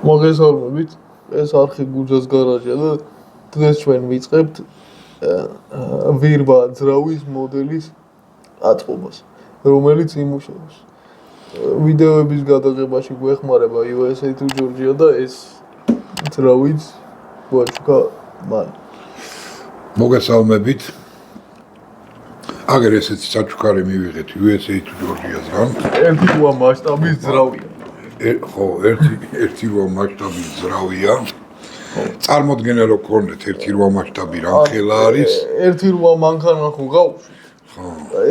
მოგესალმებით, ეს არხი გუჯას გარაჟია და დღეს ჩვენ ვიწყებთ ვირბა ძრავის მოდელის აწყობას, რომელიც იმუშავებს. ვიდეოების გადაღებაში გვეხმარება USA to Georgia და ეს ძრავის გვაჩუქა მან. მოგესალმებით. აგერ ესეთი საჩუქარი მივიღეთ USA to Georgia-დან. ერთი რვა მასშტაბის ძრავია. ხო, ერთი რვა მასშტაბის ძრავია. წარმოდგენა რო გქონდეთ ერთი რვა მასშტაბი რამხელა არის? ერთი რვა მანქანა ხო გავუშვი? ხო.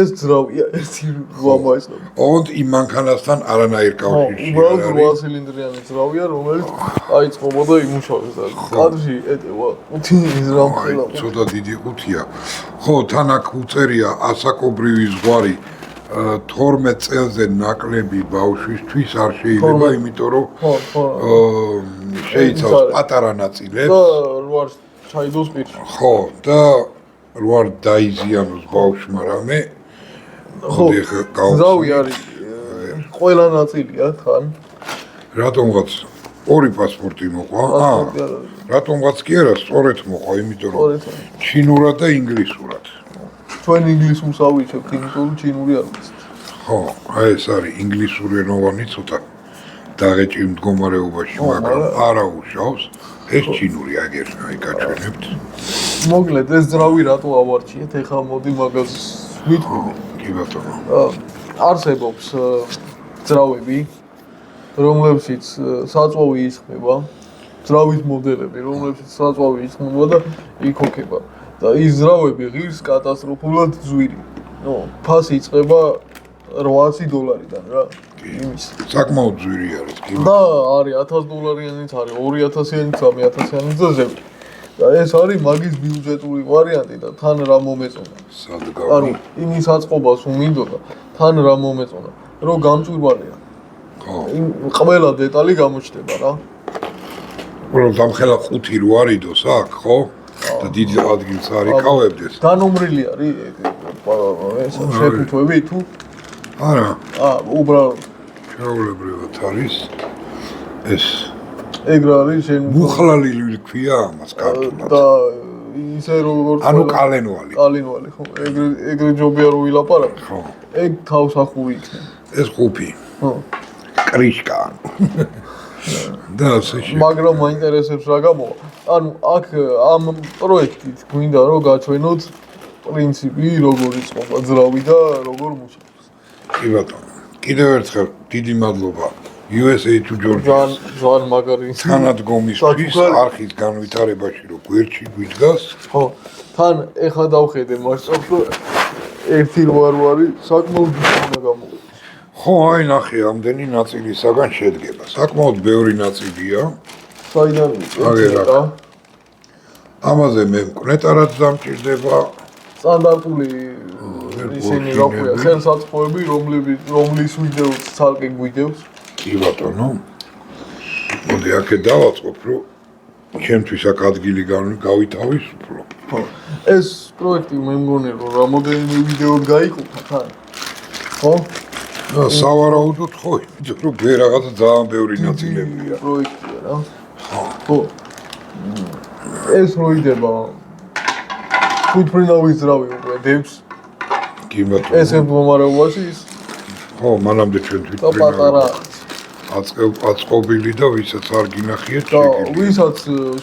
ეს ძრავია ერთი რვა მასშტაბი. ოღონდ იმ მანქანასთან არანაირ კავშირში არ უბრალოდ არის. 8 ცილინდრიანი ძრავია, რომელიც აიწყობა და იმუშავებს და კადრში ეტევა 5 რამხელა. ცოტა დიდი ყუთია. ხო, თან აქ უწერია ასაკობრივი ზღვარი 12 წელზე ნაკლები ბავშვისთვის არ შეიძლება, იმიტომ რომ შეიცავს პატარა ნაწილებს და რვარ ჩაიდოს პირში. ხო, და რვარ დაიზიანოს ბავშვმა რამე. ხო, ძრავი არის ყველა ნაწილია თან. რატომღაც ორი პასპორტი მოყვა? რატომღაც კი არა, სწორედ მოყვა, იმიტომ რომ ჩინურად და ინგლისურად. ჩვენ ინგლისურს ავიჩებთ, იმიტომ რომ ჩინური არ ვიცით. ხო, აი ეს არის ინგლისურენოვანი ცოტა დაღეჭი მდგომარეობაში, მაგრამ არა უშავს. ეს ჩინური აგერ აი გაჩვენებთ. მოკლედ ეს ძრავი რატო ავარჩიეთ? ეხლა მოდი მაგას ვიტყვი. კი ბატონო. არსებობს ძრავები, რომლებშიც საწვავი ისხმება, ძრავის მოდელები, რომლებშიც საწვავი ისხმება და იქოქება. და ის ძრავები ღირს კატასტროფულად ძვირი. ფასი იწყება $800-დან რა. იმის. საკმაოდ ძვირი არის, კი. და არის $1000-იანიც არის, 2000-იანიც, 3000-იანიც და ზევი. და ეს არის მაგის ბიუჯეტური ვარიანტი და თან რა მომეწონა. სადგავ. ანუ იმის აწყობას უმინდოდა, თან რა მომეწონა, რომ გამჭვირვალეა. ხო. ყველა დეტალი გამოჩნდება რა. უბრალოდ ამხელა 5 რო არიდოს აქ, ხო? და დიდი ადგილს არ იკავებდეს. განომრილი არის ეს შეფუთვები თუ? არა. უბრალოდ ჩაოლებრივად არის ეს ეგ რა არის შენ მუხლალილი ქვია ამას ქართულად. და ისე როგორც ანუ კალენვალი. კალენვალი ხო. ეგრე ჯობია რომ ვილაპარაკო. ხო. ეგ თავსახური იქნება. ეს ხუფი. ხო. კრიშკა. და ასე შე. მაგრამ მაინტერესებს რა გამოვა. ანუ აქ ამ პროექტით გვინდა რომ გაჩვენოთ პრინციპი როგორ იწყება ძრავი და როგორ მუშაობს. კი ბატონო. კიდევ ერთხელ დიდი მადლობა USA to Georgia. ძალიან მაგარი თანადგომისთვის არხის განვითარებაში რო გვერდში გვიდგას. ხო. თან ეხა დავხედე მასშტაბს რომ 1.8 საკმაოდ დიდი გამოვა. ხო, აი ნახე, ამდენი ნაწილისაგან შედგება. საკმაოდ ბევრი ნაწილია. საიდან აგერა. ამაზე მე მკვნეტარად დამჭირდება. სტანდარტული ისინი რა ქვია, ხელსაწყოები, რომლის ვიდეოც ცალკე გვიდევს. კი ბატონო. მოდი აქე დავაწყობ, რომ ჩემთვის აქ ადგილი გავითავისუფლო. ხო. ეს პროექტი მე მგონი რომ რამოდენიმე ვიდეოდ გაიყუთა თან. ხო? სავარაუდოდ ხო, იმიტომ რომ რაღაცა ძალიან ბევრი ნაწილებია. პროექტია რა. ხო. ეს რო იდება თვითმფრინავის ძრავი უკვე დევს. კი ბატონო. ეს მდგომარეობაში ის ხო, მანამდე ჩვენ პატარა აწყობილი და ვისაც არ გინახიეთ და ვისაც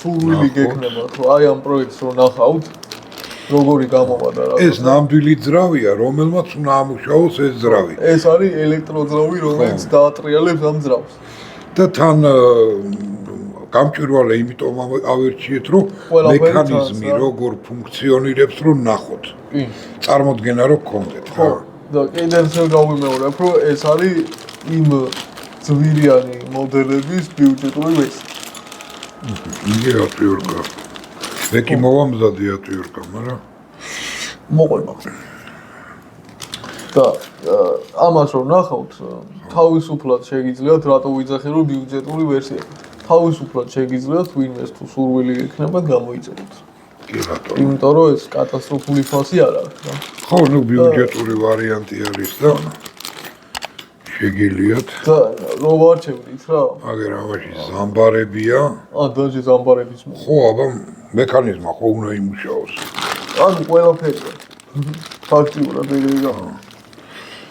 სურვილი გექნება, ხო, აი ამ პროექტს რო ნახავთ, როგორი გამოვა და რა. ეს ნამდვილი ძრავია, რომელმაც უნდა ამუშავოს ეს ძრავი. ეს არის ელექტროძრავი, რომელიც დაატრიალებს ამ ძრავს. და თან გამჭვირვალე იმიტომ ავერჩიეთ, რომ მექანიზმი როგორ ფუნქციონირებს, რომ ნახოთ. კი. წარმოდგენა რო გქონდეთ, ხო. და კიდევ გავიმეორებ, რომ ეს არის იმ ძვირიანი მოდელების ბიუჯეტური ვერსია. იგი ატვირკა. მე კი მოვამზადე ატვირკა, მაგრამ მოყვება. და ამას რომ ნახავთ, თავისუფლად შეგიძლიათ რატო ვიძახე რომ ბიუჯეტური ვერსია. თავისუფლად შეგიძლიათ ვინმეს თუ სურვილი გექნებათ გამოიწეროთ. კი ბატონო. იმიტომ რომ ეს კატასტროფული ფასი არ არის რა. ხო, ნუ ბიუჯეტური ვარიანტი არის და შეგიძლიათ და რო ვარჩევდით რა. აგერ ამაში ზამბარებია. დაჟე ზამბარების მო. ხო, აბა მექანიზმა ხო უნდა იმუშაოს. ანუ ყველაფერია. ფაქტიურად ეგრე გავა.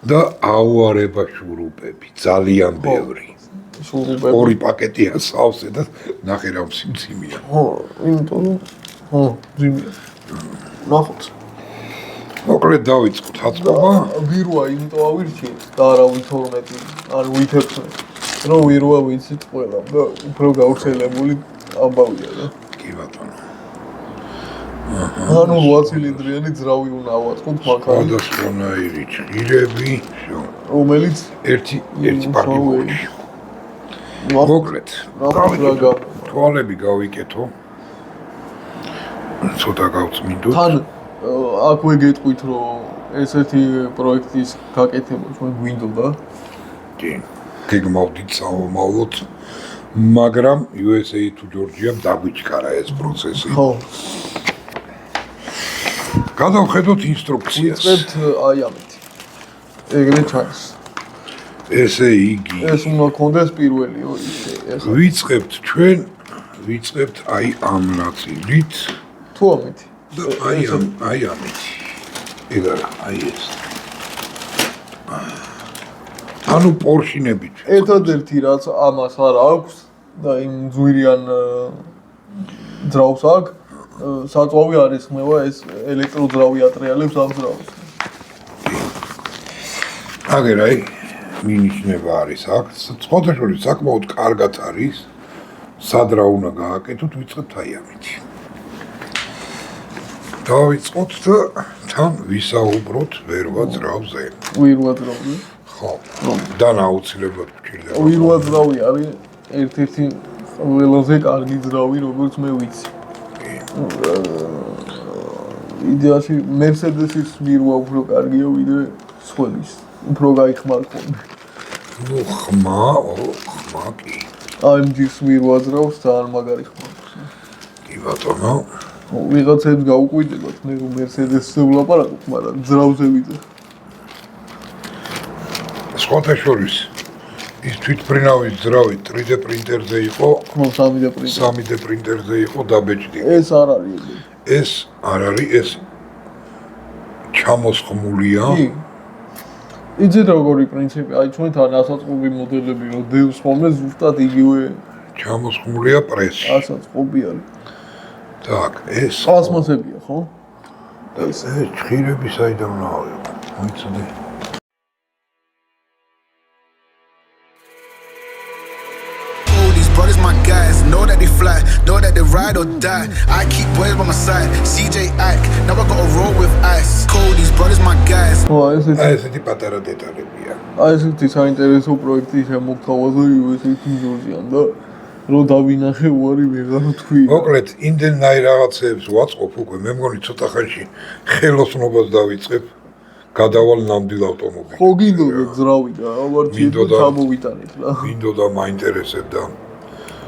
და აუარება შურუპები, ძალიან ბევრი. შურუპები. ორი პაკეტია სავსე და ნახე რა სიმციმეა. ხო, იმიტომ ხო, ძიმია. ნახოთ. მოკლედ დავიწყოთ აწყობა. ვირუა იმიტომ ავირჩიეთ და არა ვით12, ან ვით16. რომ ვირუა ვიცით ყველა და უფრო გავრცელებული ამბავია და. კი ბატონო. ანუ 8 ცილინდრიანი ძრავი უნდა ავაწყოთ მაგარი. სხვადასხვანაირი ჭირები, всё. რომელიც ერთი პარტიული. მოკლედ, თვალები გავიკეთო. ცოტა გავწმინდოთ. თან აქვე გეტყვით რომ ესეთი პროექტის გაკეთება ჩვენ გვინდოდა. კი. გეგმავდით სამომავლოდ, მაგრამ USA თუ ჯორჯიამ დაგვიჩქარა ეს პროცესი. ხო. გადავხედოთ ინსტრუქციას. ვიწყებთ აი ამით. ეგრე ჩანს. ესე იგი, ეს უნდა კონდეს პირველიო ისე. ვიწყებთ ჩვენ, ვიწყებთ აი ამ ნაწილით. თუ ამით. და აი ამით. ეგ არა, აი ეს. ანუ პორშინებით. ერთადერთი რაც ამას არ აქვს და იმ ძვირიან ძრავს აქვს, საწვავი არის ხმევა ეს ელექტროძრავი ატრიალებს ამ ძრავს. აგერ აი მინიშნება არის აქ. სხვადასხვა საკმაოდ კარგად არის. სადრა უნდა გააკეთოთ, ვიწყებთ აი ამით. დავიწყოთ და თან ვისაუბროთ ვერვა ძრავზე. ვირუა ძრავი. ხო. და აუცილებლად გვჭირდება. ვირუა ძრავი არის ერთ-ერთი ყველაზე კარგი ძრავი, როგორც მე ვიცი. იდეაში Mercedes-ის ვირუა უფრო კარგია ვიდრე სხვების. უფრო გაიხმარხონ. ნუ ხმა კი. AMG-ის ვირუა ძრავს ძალიან მაგარი ხმარობს. კი ბატონო. ვიღაცებს გაუკვირდებათ მე რომ Mercedes-ზე ვლაპარაკობ, მაგრამ ძრავზე ვიდე. სხვადასხვა ის თვითმფრინავის ძრავი 3D პრინტერზე იყო, ხო 3D პრინტერი. 3D პრინტერზე იყო დაბეჭდი. ეს არ არის ეგრე. ეს არ არის, ეს ჩამოსხმულია. კი. იცით როგორი პრინციპი? აი ჩვენთან ასაწყობი მოდელები რო დევს ხოლმე ზუსტად იგივე ჩამოსხმულია პრესში. ასაწყობი არის. так, ეს პლასმასებია, ხო? ეს ჭირები საიდან ავიღო? მოიცადე. Brothers, my guys, know that they fly, know that they ride or die. I keep boys by my side, CJ Ike, now I gotta roll with ice. Cody's brothers, my guys. ესეთი პატარა დეტალებია. ესეთი საინტერესო პროექტი შემოგთავაზა USA-ში ჯორჯიან და რო დავინახე უარი ვეღარ თქვი. მოკლედ, იმდენაირ რაღაცებს ვაწყობ უკვე, მე მგონი ცოტა ხანში ხელოსნობას დავიწყებ. გადავალ ნამდვილ ავტომობილს. ხო გინდოდა ძრავი და ავარჩიეთ და ჩამოვიტანეთ რა. გინდოდა მაინტერესებდა.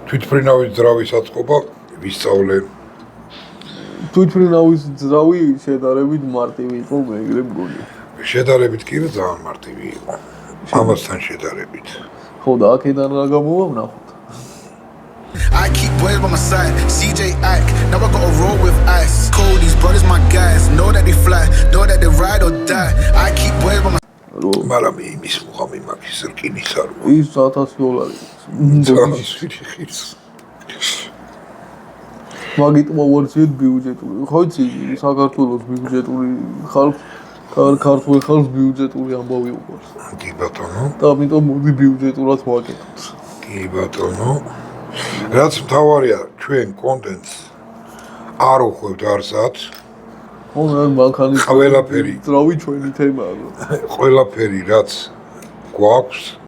თვითმფრინავის ძრავის აწყობა ვისწავლე. თვითმფრინავის ძრავი შედარებით მარტივი იყო, მე ეგრე მგონი. შედარებით კი ძალიან მარტივი იყო. ამასთან შედარებით. ხო და აქედან რა გამოვა ვნახოთ. I keep boys by my side, CJ Ike, now I gotta roll with ice. Cody's brothers, my guys, know that they fly, know that they ride or die. I keep boys by my მაგრამ იმის მუღამი მაგის რკინის არ ის $1000. მაგით მოვარჩიეთ ბიუჯეტური. ხო იცი, საქართველოს ბიუჯეტური ქართულ ხალხს ბიუჯეტური ამბავი უყვარს. კი ბატონო. და ამიტომ მოდი ბიუჯეტურად ვაკეთოთ. კი ბატონო. რაც მთავარია, ჩვენ კონტენტს არ უხვევთ არსად. ხო, მანქანის ყველაფერი. ძრავი ჩვენი თემაა. ყველაფერი რაც გვაქვს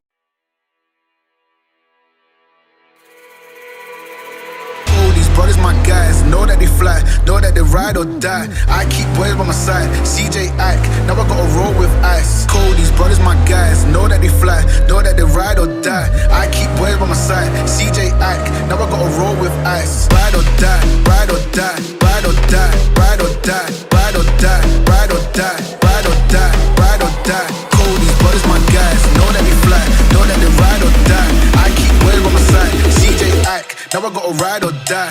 brothers, my guys, know that they fly, know that they ride or die. I keep boys by my side, CJ Ike, now I gotta roll with ice. Cody's brothers, my guys, know that they fly, know that they ride or die. I keep boys by my side, CJ Ike, now I gotta roll with ice. Ride or die, ride or die, ride or die, ride or die, ride or die, ride or die, ride or die, ride or die. Cody's brothers, my guys, know that they fly, now I gotta ride or die.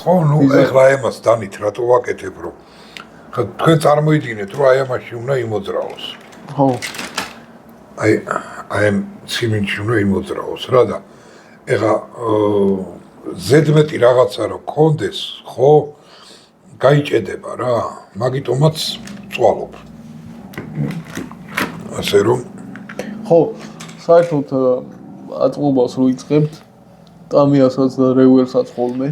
ხო, ნუ ეხლა ემას დანით რატო ვაკეთებ, რომ ხა თქვენ წარმოიდგინეთ, რომ აი ამაში უნდა იმოძრაოს. ხო. აი ამ სიმინჩი უნდა იმოძრაოს რა და ეხლა ზედმეტი რაღაცა რო კონდეს, ხო? გაიჭედება რა, მაგიტომაც წვალობ. ასე რომ ხო, საერთოდ აწმობას რო იწყებთ, ტამიასაც და რეუერსაც ხოლმე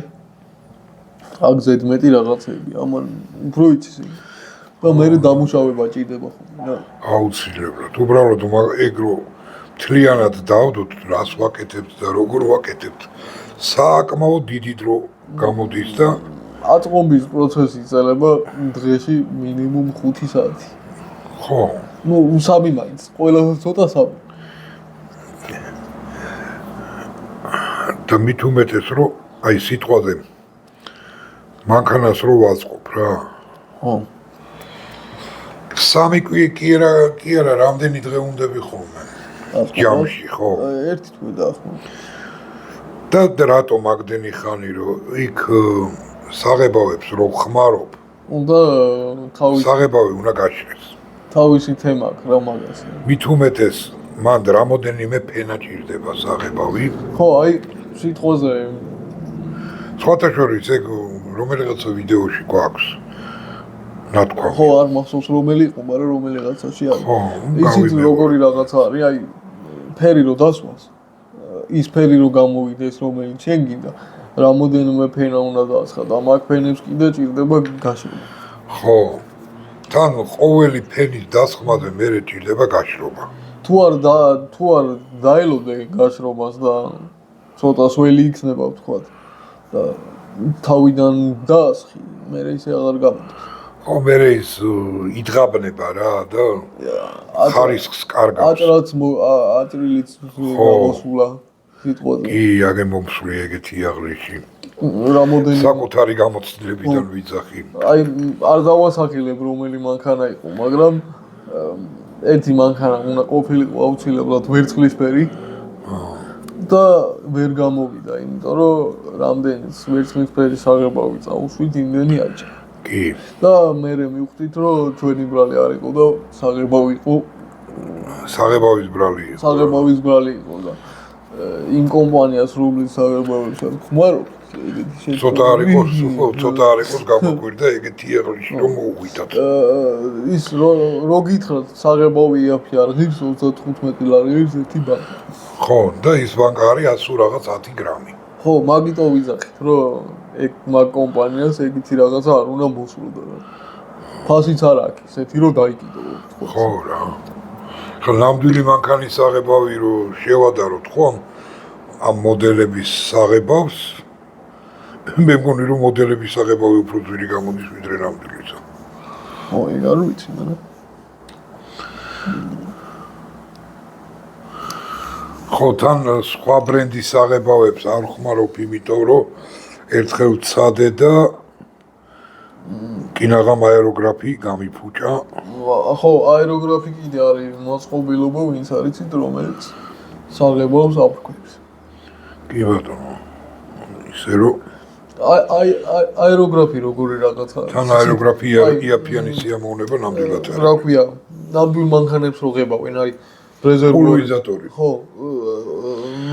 აქ ზედმეტი რაღაცები, ამან უფრო იცის. და მე დამუშავება ჭირდება ხოლმე რა. აუცილებლად. უბრალოდ ეგრო მთლიანად დავდოთ, რას ვაკეთებთ და როგორ ვაკეთებთ. სააკმაოდ დიდი დრო გამოდის და აწმობის პროცესი იწელება დღეში მინიმუმ 5 საათი. ხო. ნუ სამი მაინც, ყველაზე ცოტა სამი. და მით უმეტეს რომ აი სიტყვაზე მანქანას რო ვაწყობ რა. ხო. სამი კი არა, რამდენი დღე უნდები ხოლმე. ჯამში, ხო. ერთი თვე დაახმო. და რატო მაგდენი ხანი რომ იქ საღებავებს რო ხმარობ, უნდა თავისი საღებავი უნდა გაჩერდეს. თავისი თემა აქვს რა მაგას. მით უმეტეს მანდ რამოდენიმე ფენა ჭირდება საღებავი. ხო, აი სიტყვაზე სხვათა შორის ეგ რომელიღაცა ვიდეოში გვაქვს ნათქვამი. ხო, არ მახსოვს რომელი იყო, მაგრამ რომელიღაცაში არის. ხო, იცით როგორი რაღაცა არის, აი ფერი რო დასვას, ის ფერი რო გამოვიდეს, რომელიც შენ გინდა, რამოდენიმე ფენა უნდა დაასხა და მაგ ფენებს კიდე ჭირდება გაშრობა. ხო. თან ყოველი ფენის დასხმაზე მერე ჭირდება გაშრობა. თუ არ დაელოდე გაშრობას და ცოტა სველი იქნება ვთქვათ და თავიდან დაასხი, მერე ისე აღარ გამოდის. ხო, მერე ის იძღაბნება რა და ხარისხს კარგავს. აჭრილიც გამოსულა სიტყვაზე. კი, აგე მომსვლი ეგეთი აღრიში. რამოდენი საკუთარი გამოცდილებიდან ვიძახი. აი არ დავასახელებ რომელი მანქანა იყო, მაგრამ ერთი მანქანა უნდა ყოფილიყო აუცილებლად ვერცხლისფერი. და ვერ გამოვიდა, იმიტომ რომ რამდენიც ვერცხლისფერი საღებავი წაუშვით, იმდენი აჭრა. კი. და მე მივხვდით, რომ ჩვენი ბრალი არ იყო და საღებავი იყო. საღებავის ბრალი იყო. საღებავის ბრალი იყო და იმ კომპანიას რომლის საღებავებს არ ხმარობ, ეგეთი ცოტა არ იყოს, ცოტა არ იყოს გამოგვირდა ეგეთი აღრიში რომ მოუვიდათ. ის რო გითხრათ საღებავი იაფი არ ღირს 35 ლარი ღირს ერთი ბანკა. ხო, და ის ბანკა არის 100 რაღაც 10 გრამი. ხო, მაგიტო ვიძახით, რომ ეგ მაგ კომპანიას ეგეთი რაღაცა არ უნდა მოსულოდა რა. ფასიც არ აქვს, ესეთი რომ დაიკიდო. ხო რა. ხო, ნამდვილი მანქანის საღებავი რო შევადაროთ, ხო? ამ მოდელების საღებავს მე მგონი რომ მოდელების საღებავი უფრო ძვირი გამოდის ვიდრე ნამდვილისა. ხო, ეგ არ ვიცი, მაგრამ ხო, თან სხვა ბრენდის საღებავებს არ ხმარობ, იმიტომ რომ ერთხელ ვცადე და კინაღამ აეროგრაფი გამიფუჭა. ხო, აეროგრაფი კიდე არის მოწყობილობა, ვინც არის იცით, რომელიც საღებავს აფრქვებს. კი ბატონო. ისე რომ აეროგრაფი როგორი რაღაცა არის. თან აეროგრაფი იაფიანი სიამოვნება ნამდვილად არის. რა ქვია, ნამდვილ მანქანებს რო ღებავენ, არის რეზერვუარი. პულვერიზატორი. ხო,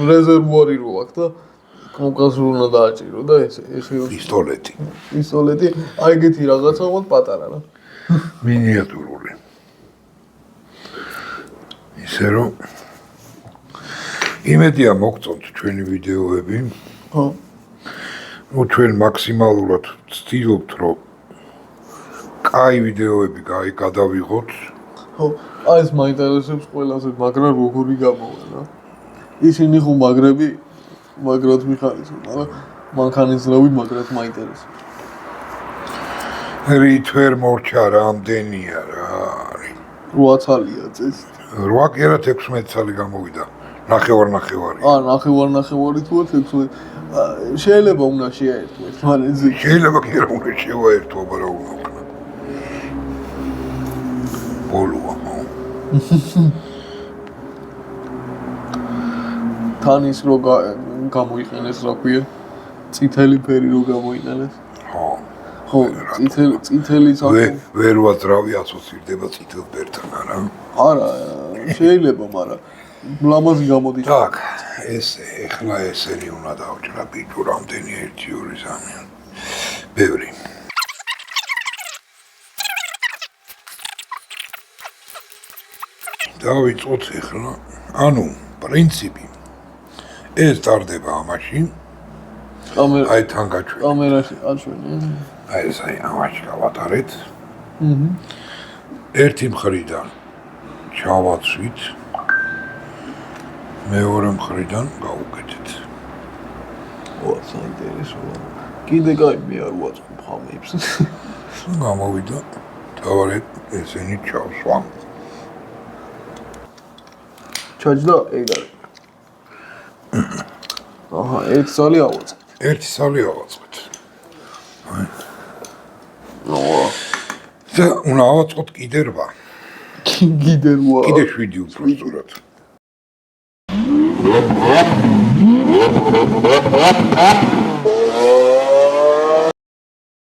რეზერვუარი რო აქვს და კონკრეტულად უნდა დააჭირო და ესე პისტოლეტი. პისტოლეტი, აი ეგეთი რაღაცა ვარ პატარა რა. მინიატურული. ისე რომ იმედია მოგწონთ ჩვენი ვიდეოები. ხო. ნუ ჩვენ მაქსიმალურად ვცდილობთ რომ კაი ვიდეოები გადავიღოთ. ხო, აი ეს მაინტერესებს ყველაზე, მაგრამ როგორი გამოვა რა. ისინი ხო მაგრები მაგრად მიხარისო, მაგრამ მანქანის ზრავი მაგრად მაინტერესებს. რითვერ მორჩა რამდენია რა არის. 8 ცალია წეს. 8 კი არა 16 ცალი გამოვიდა. ნახევარი. ნახევარი თუ 16. შეიძლება უნდა შეაერთო ერთმანეთზე. შეიძლება კი არა უნდა შევაერთო, მაგრამ უნდა. ბოლოა. თან ის რო გამოიყენეს, რა ქვია? წითელი ფერი რო გამოიყენეს. ხო, წითელი საკუთრებით. ვერ ვაძრავი ასოცირდება წითელ ფერთან, არა? არა, შეიძლება, მაგრამ ლამაზი გამოდის. Так, ეხლა ესენი უნდა დავჭრა ბიჭო, რამდენი 1 2 3 ბევრი. დავიწყოთ ეხლა, ანუ პრინციპი ეს ტარდება ამაში. აი თან გაჩვენე. კამერაში აჩვენე. აი ეს ამაში გავატარეთ. ერთი მხრიდან ჩავაცვით. მეორე მხრიდან გავუკეთეთ. ო, საინტერესოა. კიდე კაი მე არ ვაწყობ ხამებს. გამოვიდა. თავარეთ ესენი ჩავსვა. ჩაჯდა ეგ არის. აჰა, ერთ სალი ავაწყე. ერთი სალი ავაწყეთ. ნო, და უნდა ავაწყოთ კიდე 8. კიდე 8. კიდე 7 უბრალოდ.